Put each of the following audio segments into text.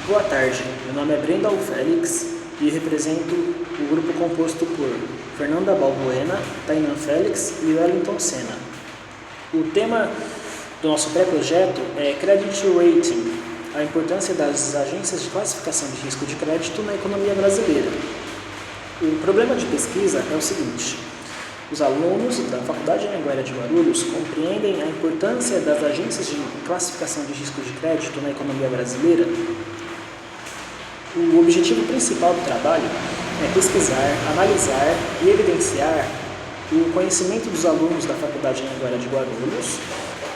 Boa tarde, meu nome é Brendal Félix e represento o grupo composto por Fernanda Balbuena, Tainan Félix e Wellington Senna. O tema do nosso pré-projeto é Credit Rating, a importância das agências de classificação de risco de crédito na economia brasileira. O problema de pesquisa é o seguinte: os alunos da Faculdade Anhanguera de Guarulhos compreendem a importância das agências de classificação de risco de crédito na economia brasileira. O objetivo principal do trabalho é pesquisar, analisar e evidenciar o conhecimento dos alunos da Faculdade Anhanguera de Guarulhos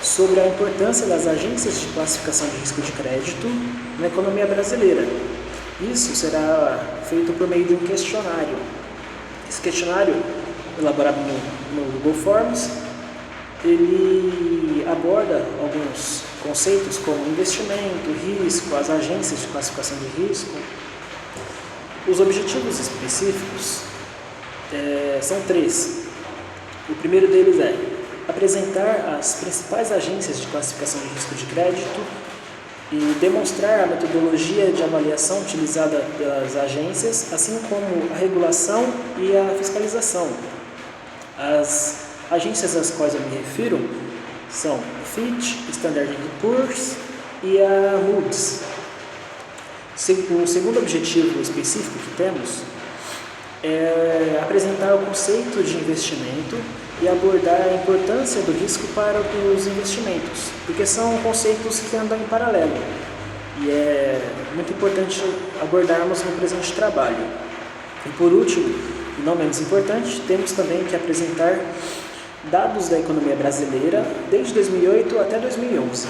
sobre a importância das agências de classificação de risco de crédito na economia brasileira. Isso será feito por meio de um questionário. Esse questionário, elaborado no Google Forms, ele aborda alguns conceitos como investimento, risco, as agências de classificação de risco. Os objetivos específicos são três. O primeiro deles é apresentar as principais agências de classificação de risco de crédito e demonstrar a metodologia de avaliação utilizada pelas agências, assim como a regulação e a fiscalização. As agências às quais eu me refiro são Fitch, Standard & Poor's e a Moody's. O segundo objetivo específico que temos é apresentar o conceito de investimento e abordar a importância do risco para os investimentos, porque são conceitos que andam em paralelo e é muito importante abordarmos no presente trabalho. E por último, e não menos importante, temos também que apresentar dados da economia brasileira desde 2008 até 2011.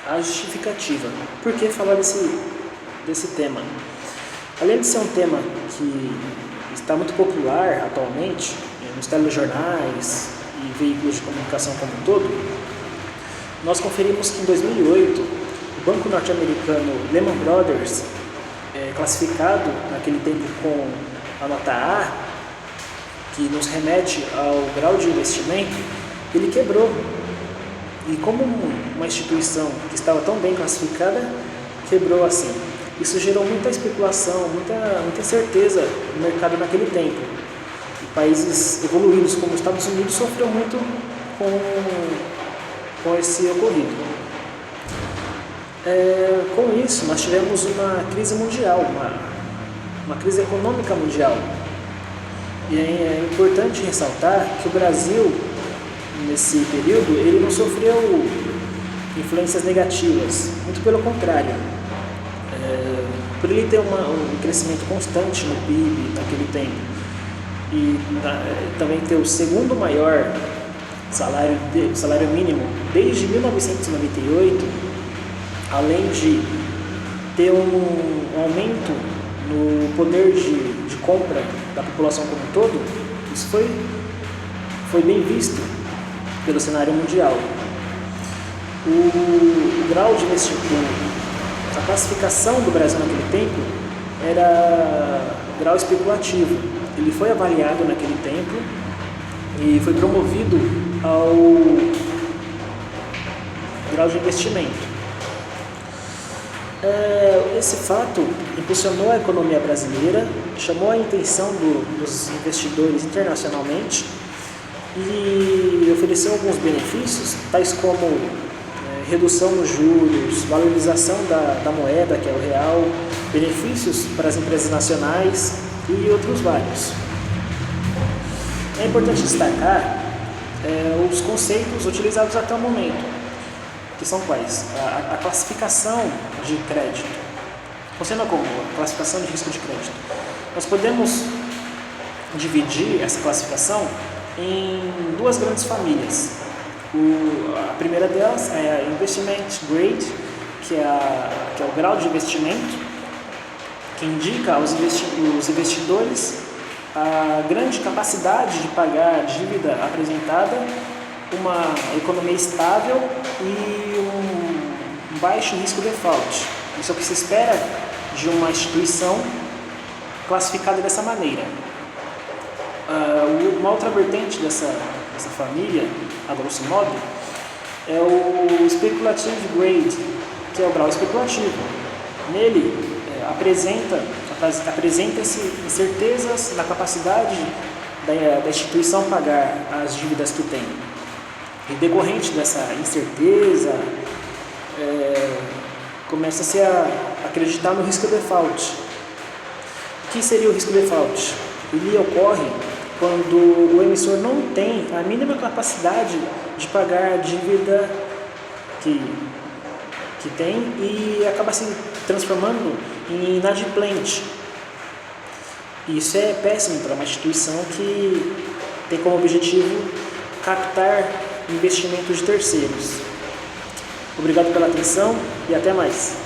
A justificativa. Por que falar desse tema? Além de ser um tema que está muito popular atualmente, nos telejornais e veículos de comunicação como um todo, nós conferimos que em 2008, o banco norte-americano Lehman Brothers, classificado naquele tempo com a nota A, que nos remete ao grau de investimento, ele quebrou. E como uma instituição que estava tão bem classificada, quebrou assim. Isso gerou muita especulação, muita incerteza no mercado naquele tempo. E países evoluídos como os Estados Unidos sofreram muito com esse ocorrido. Com isso, nós tivemos uma crise mundial, uma crise econômica mundial. E é importante ressaltar que o Brasil, nesse período, ele não sofreu influências negativas, muito pelo contrário. Por ele ter um crescimento constante no PIB naquele tempo e também ter o segundo maior salário mínimo desde 1998, além de ter um aumento no poder de compra da população como um todo, isso foi bem visto pelo cenário mundial. O grau de investimento, a classificação do Brasil naquele tempo era grau especulativo. Ele foi avaliado naquele tempo e foi promovido ao grau de investimento. Esse fato impulsionou a economia brasileira, chamou a atenção dos investidores internacionalmente e ofereceu alguns benefícios, tais como redução nos juros, valorização da moeda, que é o real, benefícios para as empresas nacionais e outros vários. É importante destacar os conceitos utilizados até o momento, que são quais? A classificação de crédito. Funciona como a classificação de risco de crédito. Nós podemos dividir essa classificação em duas grandes famílias. A primeira delas é a Investment Grade, que é o grau de investimento, que indica aos investidores a grande capacidade de pagar a dívida apresentada, uma economia estável e um baixo risco de default. Isso é o que se espera de uma instituição classificada dessa maneira. Uma outra vertente dessa família, a grosso modo, é o Speculative Grade, que é o grau especulativo. Nele, apresenta-se incertezas na capacidade da instituição pagar as dívidas que tem. E decorrente dessa incerteza, começa-se a acreditar no risco default. O que seria o risco default? Ele ocorre quando o emissor não tem a mínima capacidade de pagar a dívida que tem e acaba se transformando em inadimplente. Isso é péssimo para uma instituição que tem como objetivo captar investimentos de terceiros. Obrigado pela atenção e até mais.